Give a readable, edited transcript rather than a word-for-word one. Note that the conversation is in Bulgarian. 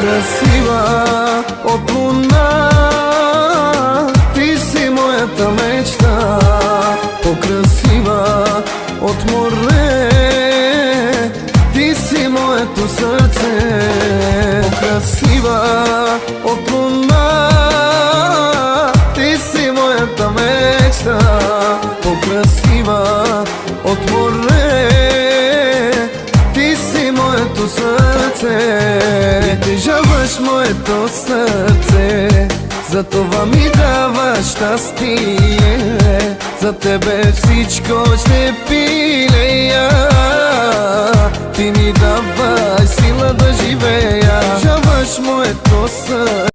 По-красива от луна, ти си моята мечта. По-красива от море, ти си моето сърце. По-красива от луна, ти си моята мечта. По-красива от море, ти си моето сърце. Притежаваш моето сърце, затова ми даваш щастие. За тебе всичко ще пилея, ти ми даваш сила да живея. Притежаваш моето сърце.